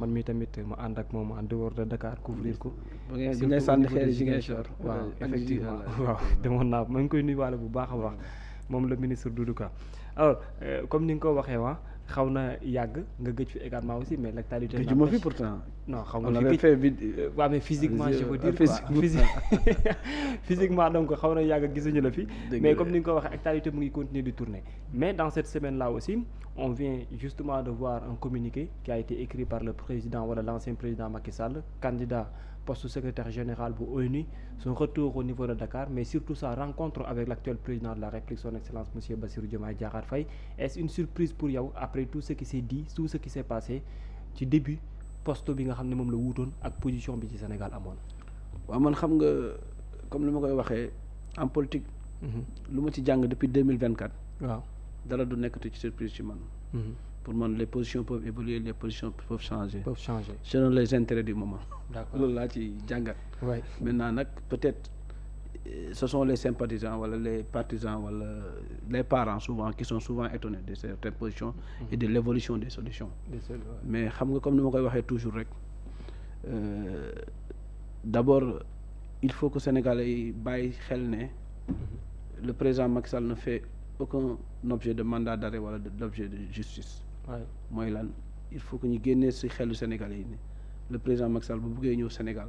man mi tamit ma ànd ak moom en dehors de Dakar couvrir ko. ba ngay sànni xeer Ziguinchor. waaw effectivement waaw demoon naa ma ngi koy nuyuwaale bu baax a baax moom le ministre Doudou Ka alors comme ni nga ko waxee waa xaw na yàgg nga gëj fi également aussi mais l'actualité gëjuma fi pourtant. non xaw on nga avait fi fait gëj waaw mais physiquement je veux dire quoi physiquement donc xaw na yàgg gisuñu la fi mais comme ni nga ko waxee actualité mu ngi continuer di tourner mais dans cette semaine là aussi on vient justement de voir un communiqué qui a été écrit par le président wala l'ancien président Macky Sall candidat poste secrétaire général bu ONU son retour au niveau de Dakar mais surtout sa rencontre avec l'actuel président de la République son excellence monsieur Bassirou Diomaye Diakhar Faye est-ce une surprise pour yow après tout ce qui s'est dit tout ce qui s'est passé ci début poste bi nga xam ne moom la wuutoon ak position bi ci Sénégal amoon. waaw man xam nga comme li ma koy waxee en politique. lu ma ci jàng depuis 2024. waaw dara du nekkati ci surprise ci man. pour man les positions peuvent évoluer les positions peuvent changer. selon les intérêts du moment. d'accord loolu laa ci jàngat. waay maintenant nag peut-être ce sont les sympathisants wala les partisans wala les parents souvent qui sont souvent étonnés de certaines positions. et de l'évolution des solutions. mais xam nga comme ni ma koy waxee toujours rek d'abord il faut que Sénégalais yi bàyyi xel ne. le président Macky Sall ne fait aucun objet de mandat d'arrêt wala d'objet de justice. mooy lan il faut que ñu génnee ci xelu Sénégalais yi ne le président Macky Sall bu buggee ñëw Sénégal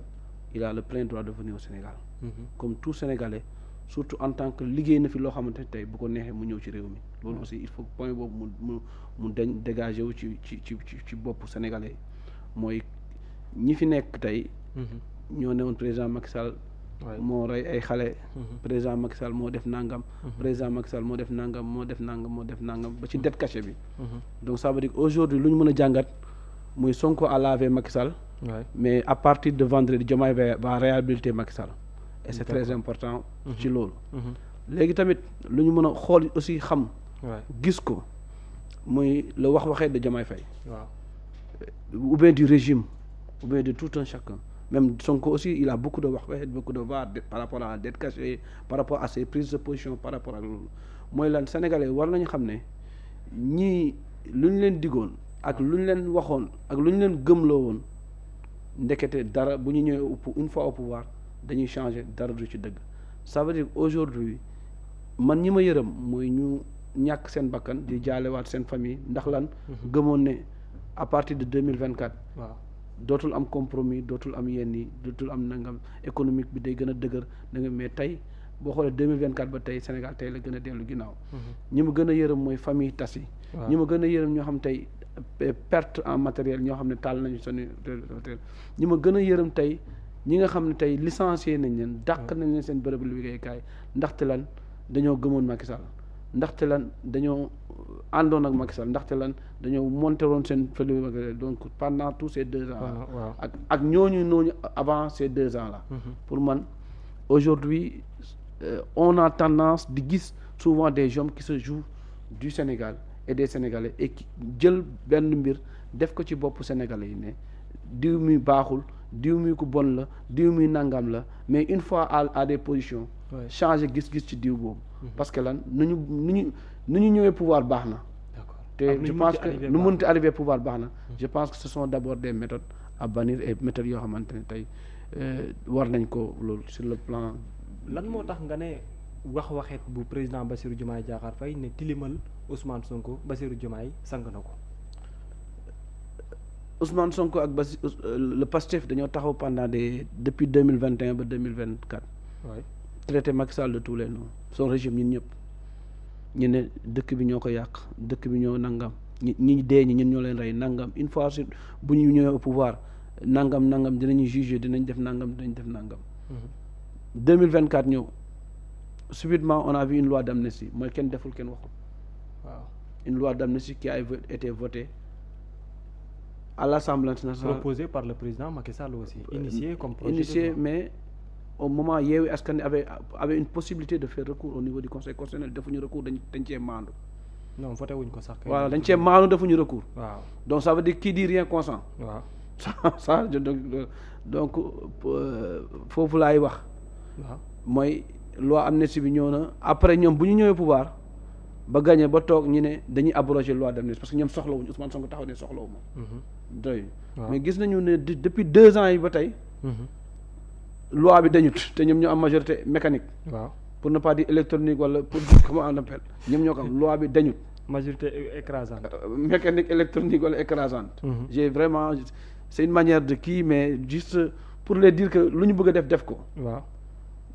il a le plein droit de venir au Sénégal. comme tout Sénégalais surtout en tant que liggéey na fi loo xamante ne tey bu ko neexee mu ñëw ci réew mi. loolu aussi il faut point boobu mu dégager wu ci boppu Sénégalais mooy ñi fi nekk tey. ñoo newoon président Macky Sall. moo rey ay xale. président Macky Sall moo def nangam. président Macky Sall moo def nangam ba ci dette cachée bi. donc ça veut dire aujourd'hui lu ñu mën a jàngat muy Sonko a lavé Macky Sall. mais à partir de vendredi Diomaye va réhabiliter Macky Sall. et c'est très important. ci loolu. léegi tamit lu ñu mën a xool aussi xam. gis ko muy le waxee de Diomaye Faye. ou bien du régime ou bien de tout un chacun. même Sonko aussi il a beaucoup de wax beaucoup de voix par rapport à la dette cachée par rapport à ses prises de position par rapport ak loolu mooy lan Sénégalais war nañu xam ne ñii lu ñu leen digoon ak lu ñu leen waxoon ak lu ñu leen gëmloo woon ndekete dara bu ñu ñëwee une fois au pouvoir dañuy changer dara du ci dëgg ça veut dire aujourd'hui man ñi ma yërëm mooy ñu ñàkk seen bakkan di jaalewaat seen famille ndax lan gëmoon ne à partir de 2024 dootul am compromis dootul am yenn yi dootul am nangam économique bi day gën a dëgër da nga mais tey boo xoolee 2024 ba tey Sénégal tey la gën a dellu ginnaaw. ñi ma gën a yërëm mooy famille tas yi. ñi ma gën a yërëm ñoo xam tey perte en matériel ñoo xam ne taal nañu seen matériel ñi ma gën a yërëm tey ñi nga xam ne tey licencié nañ leen dàq nañ leen seen bërëb liggéeykaay ndaxte lan dañoo gëmoon Macky Sall ndaxte lan dañoo àndoon ak Macky Sall ndaxte lan dañoo monté woon seen fële donc pendant tous ces 2 ans là ak ñooñu avant ces 2 ans là pour man aujourd'hui on a tendance di gis souvent des hommes qui se jouent du Sénégal et des Sénégalais et qui jël benn mbir def ko ci boppu Sénégalais yi ne diw mi baaxul diw mi ku bon la diw mi nangam la mais une fois à des positions changer gis-gis ci diw boobu parce que lan nu ñu ñëwee pouvoir baax na te je pense que nu mënti arriver pouvoir baax na je pense que ce sont d'abord des méthodes à bannir et méthodes yoo xamante ne tey war nañ ko loolu sur le plan. lan moo tax nga ne waxeet bu président Bassirou Diomaye Diakhar Faye ne tilimal Ousmane Sonko Bassirou Diomaye sang na ko. Ousmane Sonko ak le Pastef dañoo taxaw pendant depuis 2021 ba 2024. traité Macky Sall de tous les noms son régime ñun ñëpp ñu ne dëkk bi ñoo ko yàq dëkk bi ñoo nangam ñi dee ñi ñun ñoo leen rey nangam une fois bu ñu ñëwee au pouvoir nangam dinañu juger dinañ def nangam 2024 ñëw subitement on a vu une loi d'amnistie mooy kenn deful kenn waxul. une loi d'amnistie qui a été votée à l'Assemblée nationale. proposée par le président Macky Sall aussi. initié mais au moment Yewwi Askan Wi avait une possibilité de faire recours au niveau du conseil constitutionnel defuñu recours dañ cee maandu. non voté wuñ ko sax. voilà dañ cee maandu defuñu recours. donc ça veut dire qui dit rien consent. ça donc foofu laay wax. mooy loi amnistie bi ñëw na après ñoom bu ñu ñëwee pouvoir ba gagné ba toog ñu ne dañuy abroger loi d'amnistie parce que ñoom soxlawuñu Ousmane Sonko taxaw ne soxlawu ma doy mais gis nañu ne depuis 2 ans yi ba tey loi bi dañut te ñoom ñoo am majorité mécanique pour ne pas dire électronique wala pour comment on appelle ñoom ñoo ko am loi bi dañut majorité écrasante mécanique électronique wala écrasante j'ai vraiment c'est une manière de kii mais juste pour les dire que lu ñu bëgg a def ko waaw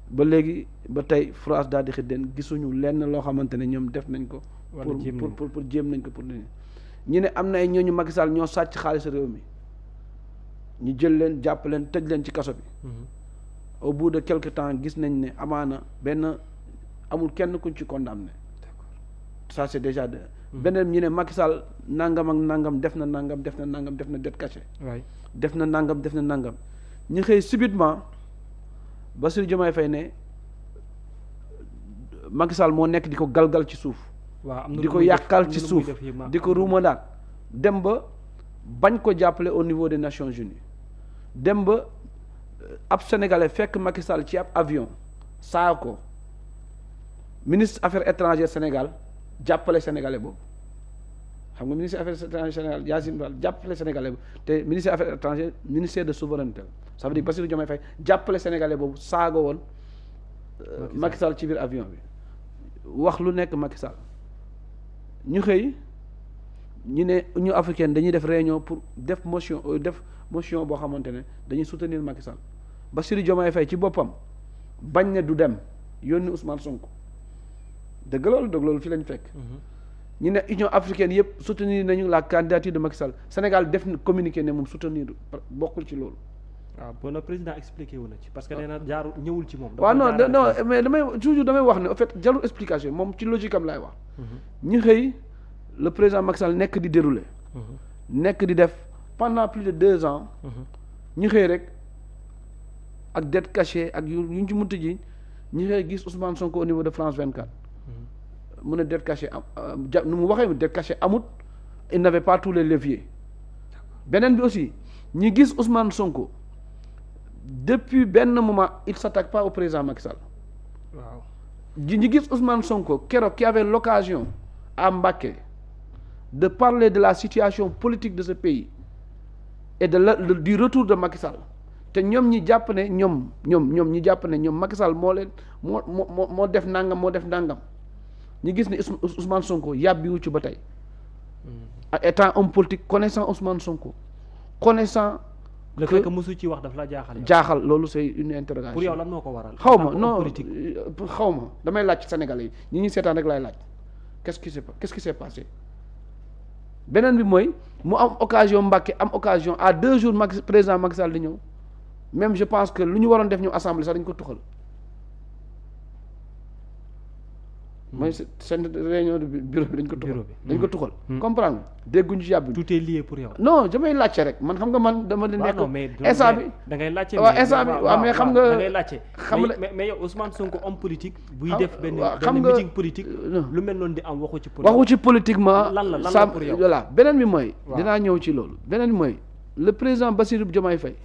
ba léegi ba tey France daal di xëddeen gisuñu lenn loo xamante ne ñoom def nañ ko pour jéem nañ ko pour ñu ne am na ay ñooñu Macky Sall ñoo sàcc xaalis réew mi ñu jël leen jàpp leen tëj leen ci kaso bi au bout de quelque temps gis nañ ne amaana benn amul kenn kuñ ci condamné ça c'est déjà de beneen ñu ne Macky Sall nangam ak nangam def na nangam def na nangam def na dette cachée def na nangam def na nangam ñu xëy subitement Bassirou Diomaye Faye ne Macky Sall moo nekk di ko galgal ci suuf di ko yàqal ci suuf di ko ruumandaat dem ba bañ ko jàppale au niveau des Nations Unies dem ba ab sénégalais fekk Macky Sall ci ab avion saa ko ministre affaires étrangères Sénégal jàppale sénégalais boobu xam nga ministre affaires étrangères Sénégal Yacine Fall jàppale sénégalais boobu te ministre affaires étrangères ministère de souveraineté ça veut dire Bassirou Diomaye Faye jàppale sénégalais boobu saaga woon Macky Sall ci biir avion bi wax lu nekk Macky Sall ñu xëy ñu ne Union africaine dañuy def réunion pour def motion boo xamante ne dañuy soutenir Macky Sall Bassirou Diomaye Faye ci boppam bañ ne du dem yónni Ousmane Sonko dëgg loolu fi lañ fekk ñu ne Union africaine yëpp soutenir nañu la candidature de Macky Sall Sénégal def na communiqué ne moom soutenir bokkul ci loolu waaw bon le président expliqué wu na ci parce que nee na jaarul ñëwul ci moom waaw non mais damay wax ne en fait jarul explication moom ci logique am laay wax ñu xëy le président Macky Sall nekk di dérouler nekk di def pendant plus de 2 ans ñu xëy rek ak dette cachée ak yu ñu ci munti ji ñu xëy gis Ousmane Sonko au niveau de France 24 mu ne dette cachée nu mu waxee dette cachée amut il n'avait pas tous les leviers beneen bi aussi ñi gis Ousmane Sonko depuis benn moment il s'attaque pas au président Macky Sall waaw ñi gis Ousmane Sonko keroog qui avait l'occasion à Mbacké de parler de la situation politique de ce pays et du retour de Macky Sall te ñoom ñi jàpp ne ñoom ñi jàpp ne ñoom Macky Sall moo def nangam ñi gis ne Ousmane Sonko yàbbiwu ci ba tey étant homme politique connaissant Ousmane Sonko connaissant le fait que mosu ci wax daf la jaaxal loolu c'est une interrogation pour yow lan moo ko waral xaw ma damay laaj Sénégalais yi ñi seetaan rek laay laaj qu'est-ce qui s'est passé beneen bi mooy mu am occasion Mbacké am occasion à 2 jours président Macky Sall di ñëw même je pense que lu ñu waroon def ñëw assemblée sax dañ ko tuxal mooy seen réunion de bureau bi dañ ko tuxal comprendre dégguñu ci yàbbi tout est lié pour yow non damay laajte rek man xam nga man dama di nekk instant bi da ngay laajte waaw instant bi waaw mais xam nga da ngay laajte mais yow Ousmane Sonko homme politique buy def benn meeting politique lu mel noonu di am waxu ci politiquement lan la pour yow voilà beneen bi mooy dinaa ñëw ci loolu beneen bi mooy le président Bassirou Diomaye Faye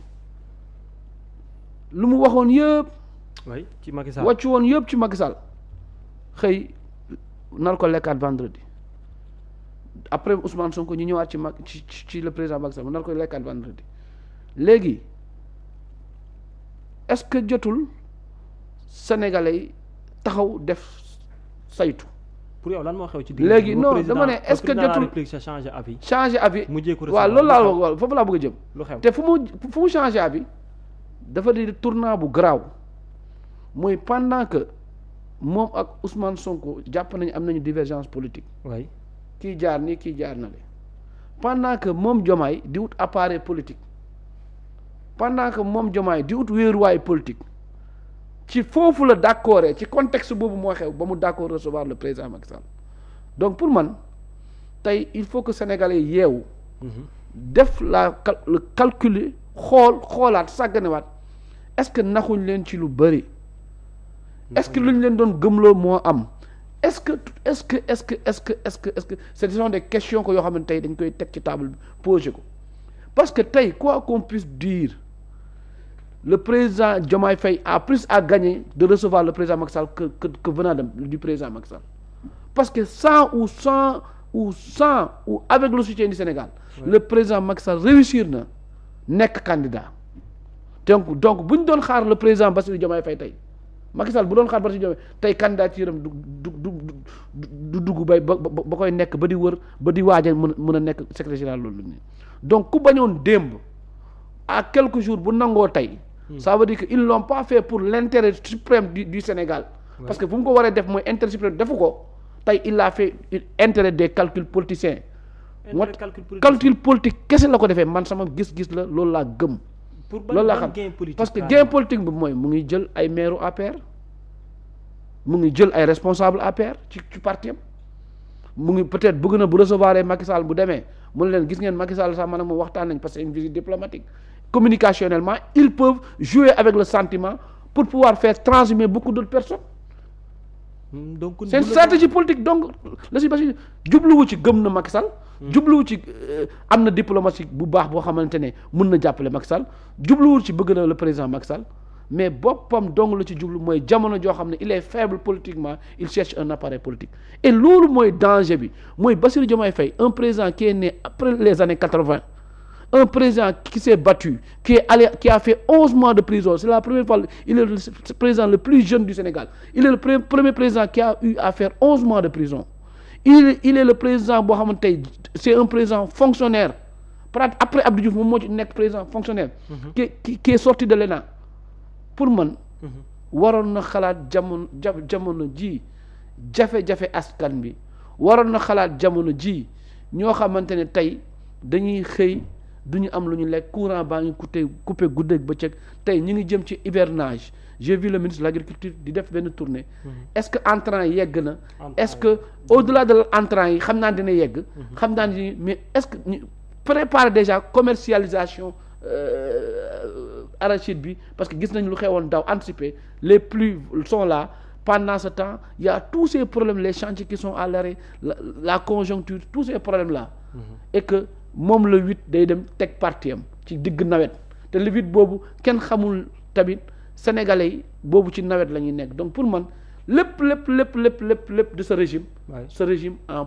lu mu waxoon yëpp ci Macky Sall wàccu woon yëpp ci Macky Sall xëy nar ko lekkaat vendredi après Ousmane Sonko ñu ñëwaat ci le président Macky Sall nar ko lekkaat vendredi léegi est-ce que jotul sénégalais yi taxaw def saytu. pour yow lan moo xew ci léegi non dama ne est-ce que jotul changer avis waaw loolu laa wax foofu laa bëgg a jëm. lu xew te fu mu changer avis dafa di tournant bu garaaw mooy pendant que. moom ak Ousmane Sonko jàpp nañu am nañu divergence politique. oui kii jaar nii kii jaar na le pendant que moom Diomaye di wut appareil politique pendant que moom Diomaye di wut wéeruwaay politique ci foofu la d'accord ci contexte boobu moo xew ba mu d'accord recevoir le président Macky Sall donc pour man tey il faut que sénégalais yeewu. def le calculer xoolaat sàgganewaat est-ce que naxuñ leen ci lu bëri. est-ce que lu ñu leen doon gëmloo moo am est-ce que ce sont des questions que yoo xam ne tey dañ koy teg ci table bi poser ko parce que tey quoi qu'on puisse dire le président Diomaye Faye a plus à gagner de recevoir le président Macky Sall que venant du président Macky Sall parce que sans ou avec le soutien du Sénégal le président Macky Sall réussir na nekk candidat donc bu ñu doon xaar le président Bassirou Diomaye Faye tey Macky Sall bu doon xaar Bassirou Diomaye tey candidature am du dugg ba koy nekk ba di wër ba di waajal mën a nekk secrétaire général loolu nii donc ku bañoon démb à quelques jours bu nangoo tey ça veut dire que ils l'ont pas fait pour l'intérêt suprême du Sénégal parce que fu mu ko waree def mooy intérêt suprême defu ko tey il a fait intérêt des calculs politiciens calcul politique kese la ko defee man sama gis-gis la loolu laa gëm loolu laa xam parce que gain politique bi mooy mu ngi jël ay maire APR mu ngi jël ay responsable APR ci parti am mu ngi peut-être bëgg na bu recevoir Macky Sall bu demee mu ne leen gis ngeen Macky Sall sax man ak moom waxtaan nañ parce que une visite diplomatique communicationnellement ils peuvent jouer avec le sentiment pour pouvoir faire transhumer beaucoup d'autres personnes donc c'est une stratégie politique donc la si basi jubluwu ci gëm na Macky Sall jubluwu ci am na diplomatie bu baax boo xamante ne mën na jàppale Macky Sall jubluwul ci bëgg na le président Macky Sall mais boppam dong la ci jublu mooy jamono joo xam ne il est faible politiquement il cherche un appareil politique et loolu mooy danger bi mooy Bassirou Diomaye Faye un président qui est né après les années 80 un président qui s'est battu qui a fait 11 mois de prison c'est la première fois il est le président le plus jeune du Sénégal il est le premier président qui a eu à faire 11 mois de prison il est le président boo xamante tey c'est un président fonctionnaire après Abdou Diouf moom moo ci nekk président fonctionnaire qui est sorti de l'ENA pour man waroon na xalaat jamono ji jafe-jafe askan bi waroon na xalaat jamono ji ñoo xamante ne tey dañuy xëy du ñu am lu ñu lekk courant baa ngi coupé guddeeg bëccëg tey ñu ngi jëm ci hivernage j'ai vu le ministre de l'agriculture di def benn tournée est-ce que entrant yi yegg na est-ce que au-delà de entrant yi xam naa dina yegg xam naa ni mais est-ce que ñu préparer déjà commercialisation arachide bi parce que gis nañ lu xewoon daw anticiper les pluies sont là pendant ce temps il y a tous ces problèmes les chantiers qui sont à l'arrêt la conjoncture tous ces problèmes là et que moom le 8 day dem teg parti am ci digg nawet te le 8 boobu kenn xamul tamit sénégalais yi boobu ci nawet la ñuy nekk donc pour man lépp de ce régime en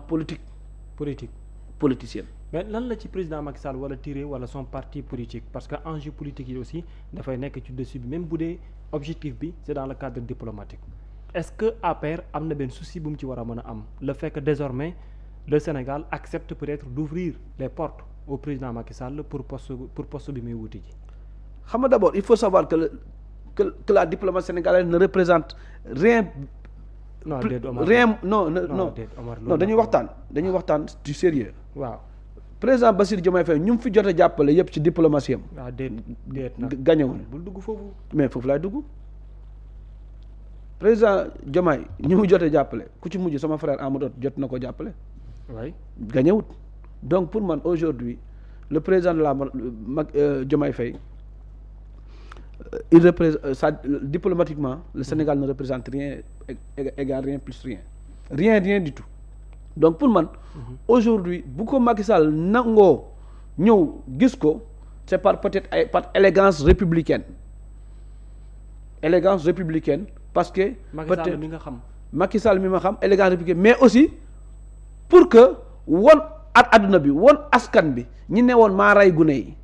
politicienne mais lan la ci président Macky Sall wala tiré wala son parti politique parce que enjeu politique yi aussi dafay nekk ci dessus bi même bu dee objectif bi c'est dans le cadre diplomatique est-ce que APR am na benn souci bu mu ci war a mën a am le fait que désormais le Sénégal accepte peut-être d'ouvrir les portes au président Macky Sall pour poste bi muy wuti ji. xam nga d'abord il faut savoir que la diplomatie sénégalaise ne représente rien. non dañuy waxtaan du sérieux. waaw président Bassirou Diomaye Faye ñu mu fi jot a jàppale yépp ci diplomatie am. waaw déet nag gañewul bul dugg foofu. mais foofu laay dugg président Diomaye ñu mu jot a jàppale ku ci mujj sama frère Amadou jot na ko jàppale. oui gañewut donc pour man aujourd'hui le président de la Diomaye Faye il représente diplomatiquement le Sénégal ne représente rien égal rien plus rien du tout donc pour man aujourd'hui bu ko Macky Sall nangoo ñëw gis ko c'est peut-être par élégance républicaine parce que peut-être mi nga xam Macky Sall mi ma xam élégance républicaine mais aussi pour que won adduna bi won askan bi ñi ne woon maa rey gune yi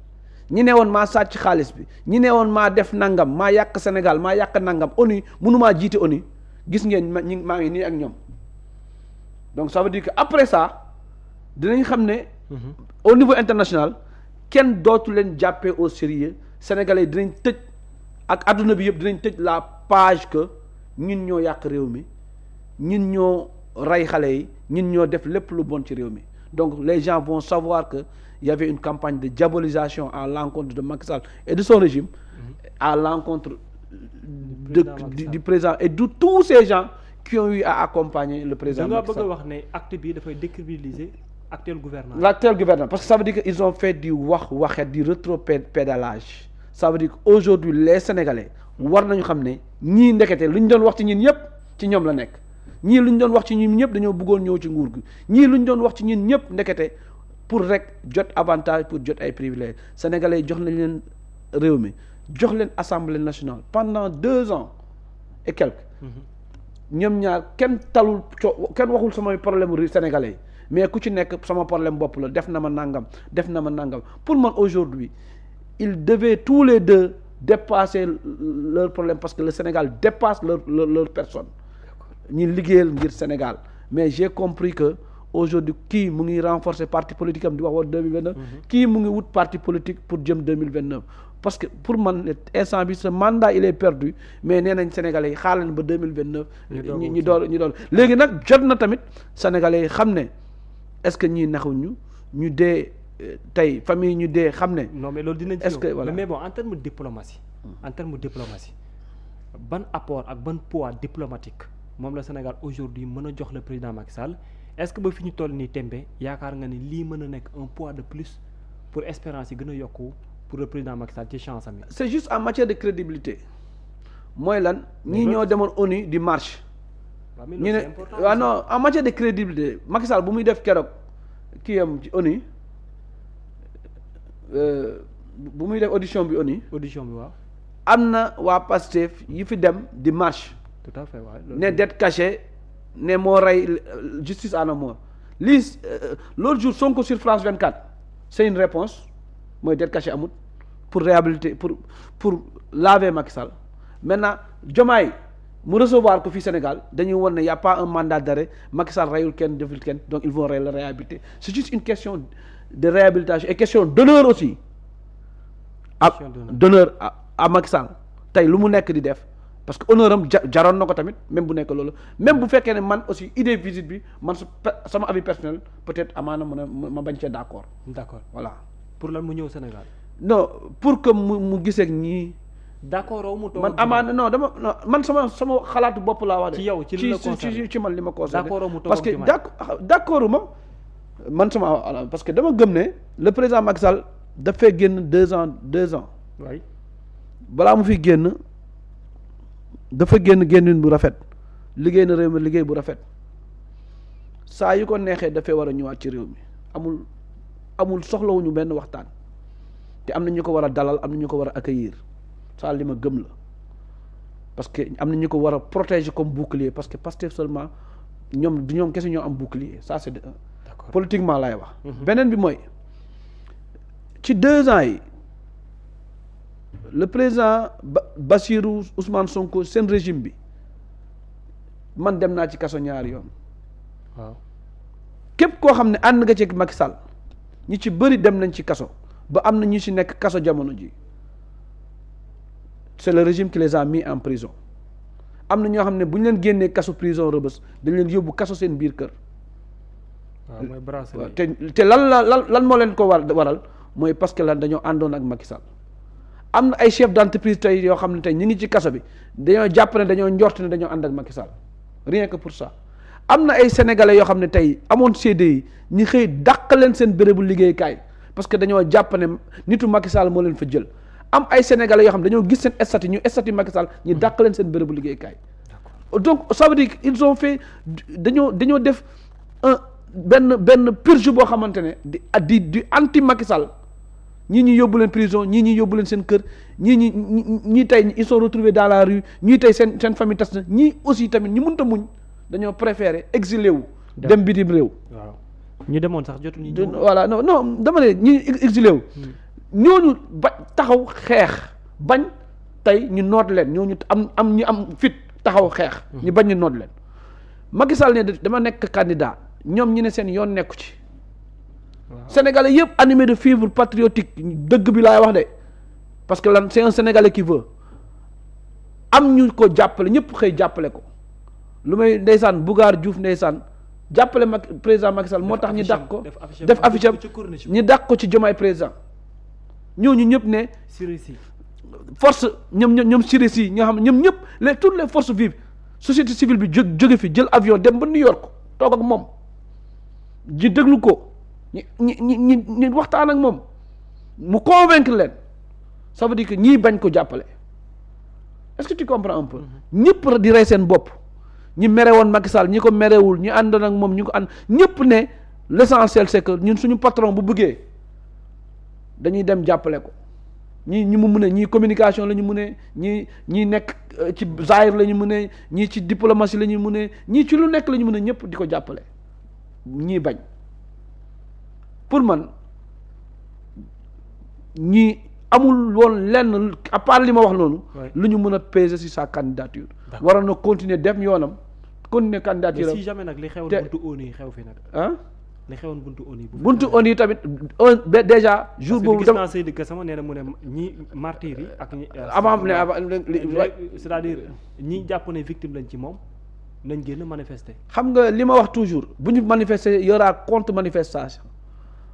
ñi ne woon maa sàcc xaalis bi ñi ne woon maa def nangam maa yàq Sénégal maa yàq nangam ONU mënumaa jiite ONU gis ngeen maa ngi nii ak ñoom donc ça veut dire que après ça dinañ xam ne au niveau international kenn dootu leen jàppee au sérieux sénégalais dinañ tëj ak adduna bi yëpp dinañ tëj la page que ñun ñoo yàq réew mi ñun ñoo rey xale yi ñun ñoo def lépp lu bon ci réew mi donc les gens vont savoir que il y avait une campagne de diabolisation à l'encontre de Macky Sall et de son régime à l'encontre du président et de tous ces gens qui ont eu à accompagner le président Macky Sall. da nga bëgg a wax ne acte bi dafay décrédibiliser l'actuel gouvernement. L'actuel gouvernement parce que ça veut dire que ils ont fait du waxet du rétropédalage ça veut dire que aujourd'hui les Sénégalais war nañu xam ne ñii ndekete lu ñu doon wax ci ñun ñëpp ci ñoom la nekk ñii lu ñu doon wax ci ñun ñëpp dañoo bëggoon ñëw ci nguur gi ñii lu ñu doon wax ci ñun ñëpp ndekete pour rek jot avantage pour jot ay privilèges sénégalais jox nañ leen réew mi jox leen assemblée nationale pendant 2 ans et quelques ñoom ñaar kenn talul kenn waxul samay problème ru sénégalais yi mais ku ci nekk sama problème bopp la def na ma nangam pour man aujourd'hui ils devaient tous les deux dépasser leur problème parce que le Sénégal dépasse leur personne ñi liggéeyal ngir Sénégal mais j'ai compris que aujourd'hui kii mu ngi renforcer parti politique am di wax 2029 kii mu ngi wut parti politique pour jëm 2029 parce que pour man instant bi ce mandat il est perdu mais nee nañ sénégalais yi xaaral ba 2029 ñu dool léegi nag jot na tamit sénégalais yi xam ne est-ce que ñii naxuñu ñu dee tey famille ñu dee xam ne. non mais loolu dinañ ci est-ce que voilà mais bon en terme de diplomatie. ban apport ak ban poids diplomatique moom la Sénégal aujourd'hui mën a jox le président Macky Sall est-ce que ba fi ñu toll nii tembe yaakaar nga ni lii mën a nekk un poids de plus pour espérance yi gën a yokku pour le président Macky Sall ci chance am yi. c'est juste en matière de crédibilité mooy lan ñii ñoo demoon ONU di marche. ñu ne waaw non en matière de crédibilité Macky Sall bu muy def keroog kii am ci ONU bu muy def audition bi waaw. am na waa Pastef yi fi dem di marche. tout à fait waaw ne dette cachée ne moo rey justice à la mort lii l'autre jour Sonko sur France 24 c'est une réponse mooy dette cachée amut pour réhabiliter pour laver Macky Sall maintenant Diomaye mu recevoir ko fii Sénégal dañuy won ne y a pas un mandat d'arrêt Macky Sall reyul kenn deful kenn donc ils vont le réhabiliter c'est juste une question de réhabilitation et question d'honneur aussi d'honneur à Macky Sall tey lu mu nekk di def parce que honneur am jaroon na ko tamit même bu nekk loolu même bu fekkee ne man aussi idée visite bi man sama avis personnel peut-être amaana ma bañ cee d'accord voilà pour lan mu ñëw Sénégal non pour que mu gisee ak ñii d'accord mu toog man amaana non man sama xalaatu bopp laa wax de ci yow ci li la concerné ci man li ma concerné d'accord mu toog parce que d'accord man sama parce que dama gëm ne le président Macky Sall dafay génn deux ans oui balaa mu fi génn dafa génnin bu rafet liggéey na réew mi liggéey bu rafet saa yu ko neexee dafay war a ñëwaat ci réew mi amul soxlawuñu benn waxtaan te am na ñu ko war a dalal am na ñu ko war a accueillir saa li ma gëm la parce que am na ñu ko war a protéger comme bouclier parce que Pastef seulement ñoom kese ñoo am bouclier ça c'est politiquement laay wax beneen bi mooy ci 2 ans yi le président Bassirou Ousmane Sonko seen régime bi man dem naa ci kaso ñaari yoon waaw képp koo xam ne ànd nga ci Macky Sall ñi ci bëri dem nañ ci kaso ba am na ñu ci nekk kaso jamono ji c'est le régime qui les a mis en prison am na ñoo xam ne bu ñu leen génnee kaso prison Rebeuss dañ leen yóbbu kaso seen biir kër waaw te lan moo leen ko waral mooy parce que lan dañoo àndoon ak Macky Sall am na ay chef d'entreprise tey yoo xam ne tey ñu ngi ci kaso bi dañoo jàpp ne dañoo njort ne dañoo ànd ak Macky Sall rien que pour ça am na ay sénégalais yoo xam ne tey amoon CDI ñi xëy dàq leen seen bérébu liggéeykaay parce que dañoo jàpp ne nitu Macky Sall moo leen fa jël am ay sénégalais yoo xam ne dañoo gis seen statut Macky Sall ñu dàq leen seen bérébu liggéeykaay donc ça veut dire ils ont fait dañoo def benn purge boo xamante ne di anti Macky Sall ñii yóbbu leen prison ñii yóbbu leen seen kër ñii tey ils sont retrouvés dans la rue ñii tey seen famille tas na ñii aussi tamit ñi mënta muñ dañoo préférer exilé wu dem bitim réew waaw ñu demoon sax jotu ñu voilà non dama ne ñi exilé wu ñooñu ba taxaw xeex bañ tey ñu noot leen ñooñu am ñu am fit taxaw xeex ñu bañ ñu noot leen Macky Sall ne dama nekk candidat ñoom ñi ne seen yoon nekku ci Sénégalais yëpp animé de fibre patriotique dëgg bi laay wax de parce que lan c'est un Sénégalais qui veut am ñu ko jàppale ñëpp xëy jàppale ko lu may ndeysaan Bougar Diouf ndeysaan jàppale président Macky Sall moo tax ñu dàq ko def affiche am ñu dàq ko ci Diomaye président ñooñu ñëpp ne force ñoom Syrie ñoo xam ne ñoom ñëpp toutes les forces vives société civile bi jóge fi jël avion dem ba New York toog ak moom ji déglu ko ñi waxtaan ak moom mu convaincre leen ça veut dire que ñii bañ ko jàppale est-ce que tu comprends un peu ñëpp di rey seen bopp ñi mere woon Macky Sall ñi ko merewul ñi àndoon ak moom ñi ko ànd ñëpp ne l'essentiel c'est que ñun suñu patron bu bëggee dañuy dem jàppale ko ñi mu mun a ñii communication la ñu mun a ñii nekk ci zaahir la ñu mun a ñii ci diplomatie la ñu mun a ñii ci lu nekk la ñu mun a ñëpp di ko jàppale ñii bañ pour man ñii amul woon lenn à part li ma wax noonu. lu ñu mën a peser ci sa candidature. waroon na continuer dem yoonam continuer candidature am. mais si jamais nag li xewoon buntu ONU xew fi nag. ah. li xewoon buntu ONU tamit déjà. jour boobu gis naa Seydou Gassama nee na mu ne ñi martyrs yi ak ñi. avant c'est-à-dire ñi jàpp ne victime lañ ci moom nañ génn manifester. xam nga li ma wax toujours bu ñu manifester y aura contre manifestation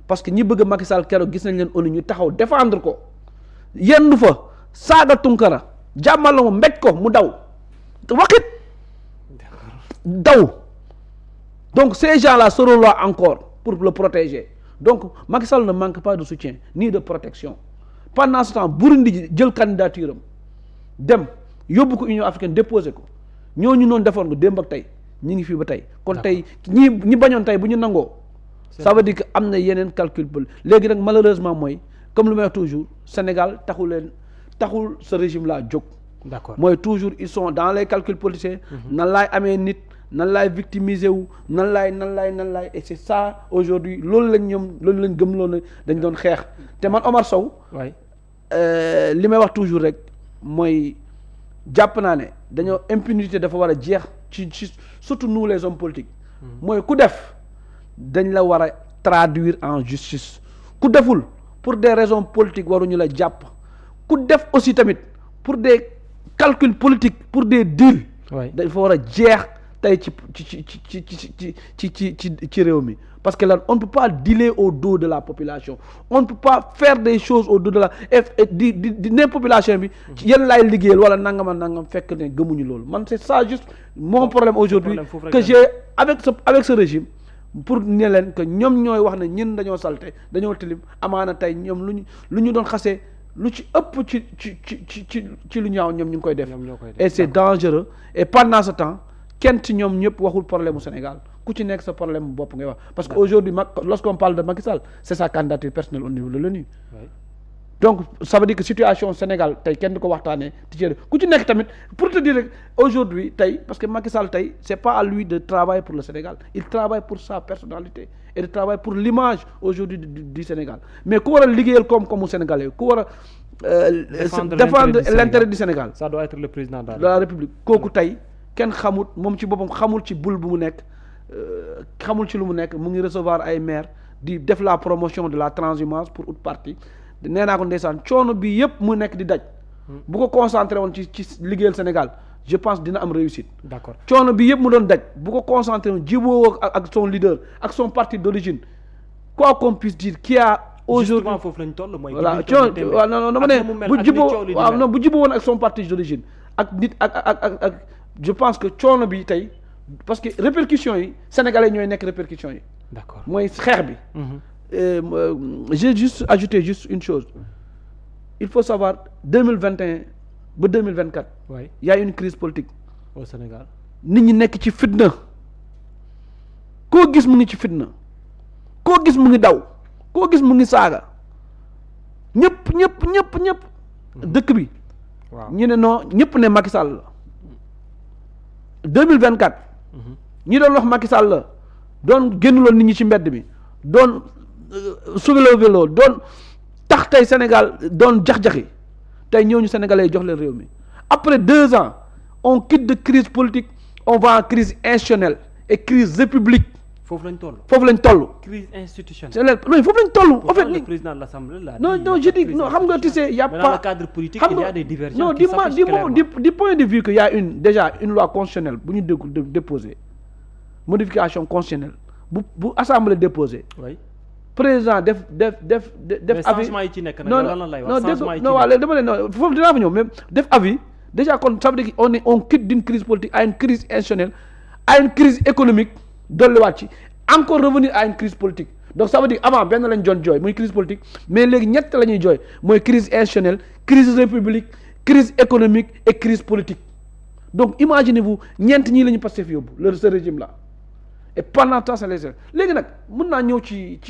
parce que ñi bëgg Macky Sall keroog gis nañ leen ONU ñu taxaw défendre ko yendu fa saaga Tunkara jàmmal ma mbéj ko mu daw waxit daw donc ces gens-là seront là encore pour le protéger donc Macky Sall ne manque pas de soutien ni de protection pendant ce temps Burundi jël candidature am dem yóbbu ko Union africaine déposé ko ñooñu noonu defoon ko démb ak tey ñi ngi fii ba tey kon tey ñi bañoon tey bu ñu nangoo ça veut dire que am na yeneen calcul bu léegi nag malheureusement mooy comme lu may wax toujours Sénégal taxul ce régime là jóg. d'accord mooy toujours ils sont dans les calculs politiciens. nan laay amee nit nan laay victimiser wu nan laay et c'est ça aujourd'hui loolu lañ gëm loolu dañ doon xeex te man Omar Sow. waay li may wax toujours rek mooy jàpp naa ne dañoo impunité dafa war a jeex ci surtout nous les hommes politiques. mooy ku def dañ la war a traduire en justice ku deful pour des raisons politiques waruñu la jàpp ku def aussi tamit pour des calculs politiques pour des deals. dafa war a jeex tey ci réew mi parce que lan on ne peut pas dealer au dos de la population on ne peut pas faire des choses au dos de la di ne population bi yéen laay liggéeyal wala nangam fekk ne gëmuñu loolu man c'est ça juste mon problème aujourd'hui que j'ai avec ce régime pour ne leen que ñoom ñooy wax ne ñun dañoo salte dañoo tilim amaana tey ñoom lu ñu doon xasee lu ci ëpp ci lu ñaaw ñoom ñu ngi koy def et c'est dangereux et pendant ce temps kenn ci ñoom ñëpp waxul problème mu Sénégal ku ci nekk sa problème bopp ngay wax parce que aujourd'hui lorsqu'on parle de Macky Sall c'est sa candidature personnelle au niveau de l'ONU donc ça veut dire que situation Sénégal tey kenn du ko waxtaanee ku ci nekk tamit pour te dire rek aujourd'hui tey parce que Macky Sall tey c'est pas à lui de travailler pour le Sénégal il travaille pour sa personnalité et de travailler pour l'image aujourd'hui du Sénégal mais ku war a liggéeyal koom-koomu sénégalais ku war a défendre l'intérêt du Sénégal ça doit être le président de la République kooku tey kenn xamut moom ci boppam xamul ci bul bu mu nekk xamul ci lu mu nekk mu ngi recevoir ay maire di def la promotion de la transhumance pour autre parti nee naa ko ndeysaan coono bi yëpp mu nekk di daj bu ko concentré woon ci liggéeyal Sénégal je pense dina am réussite. d'accord coono bi yëpp mu doon daj bu ko concentré woon jiboo ak son leader ak son parti d'origine quoi qu'on puisse dire qui a aujourd'hui justement foofu lañ toll mooy voilà waaw non dama ne bu jiboo waaw non bu jiboo woon ak son parti d'origine ak nit ak je pense que coono bi tey parce que répercussions yi sénégalais ñooy nekk répercussions yi. d'accord mooy xeex bi. J'ai juste ajouté une chose il faut savoir 2021 ba 2024. oui y a une crise politique. au Sénégal. nit ñi nekk ci fitna koo gis mu ngi ci fitna koo gis mu ngi daw koo gis mu ngi saaga ñëpp. dëkk bi. waaw ñu ne non ñëpp ne Macky Sall la. 2024. ñi doon wax Macky Sall la doon génnuloon nit ñi ci mbedd mi doon soulever loolu doon tax tey Sénégal doon jax-jaxi tey ñooñu sénégalais yi jox leen réew mi après 2 ans on quitte de crise politique on va en crise institutionnelle et crise république. foofu lañ toll. crise institutionnelle. non foofu lañ toll. en fait le président de l'Assemblée là. non je dis non xam nga tu sais y a pas. dans le cadre politique il y a des divergences. non du point de vue que y a déjà une loi constitutionnelle bu ñu déposer modification constitutionnelle bu assemblée déposer. oui président def avis changement yi ci nekk nag lan lay wax changement yi ci non waaw léegi dama ne non foofu dinaa fa ñëw mais def avis déjà kon ça veut dire on quitte d'une crise politique à une crise institutionnelle à une crise économique dolliwaat ci encore revenir à une crise politique donc ça veut dire avant benn lañ doon jooy muy crise politique mais léegi ñett la ñuy jooy mooy crise institutionnelle crise république crise économique et crise politique donc imaginez-vous ñeent ñii la ñu Pastef yóbbu ce régime là et pendant temps c'est les léegi nag mën naa ñëw ci.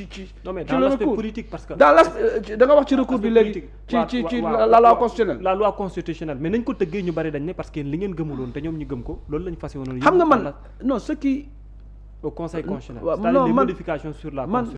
non mais dans l'aspect politique parce que. dans l'aspect da nga wax ci recours bi léegi. ci la loi constitutionnelle. la loi constitutionnelle mais nañ ko tëggee ñu bari dañ ne parce que li ngeen gëmuloon te ñoom ñu gëm ko loolu lañ fas yéenoon. xam nga man non ce qui. au conseil constitutionnel. c'est-à-dire les modifications sur la constitution.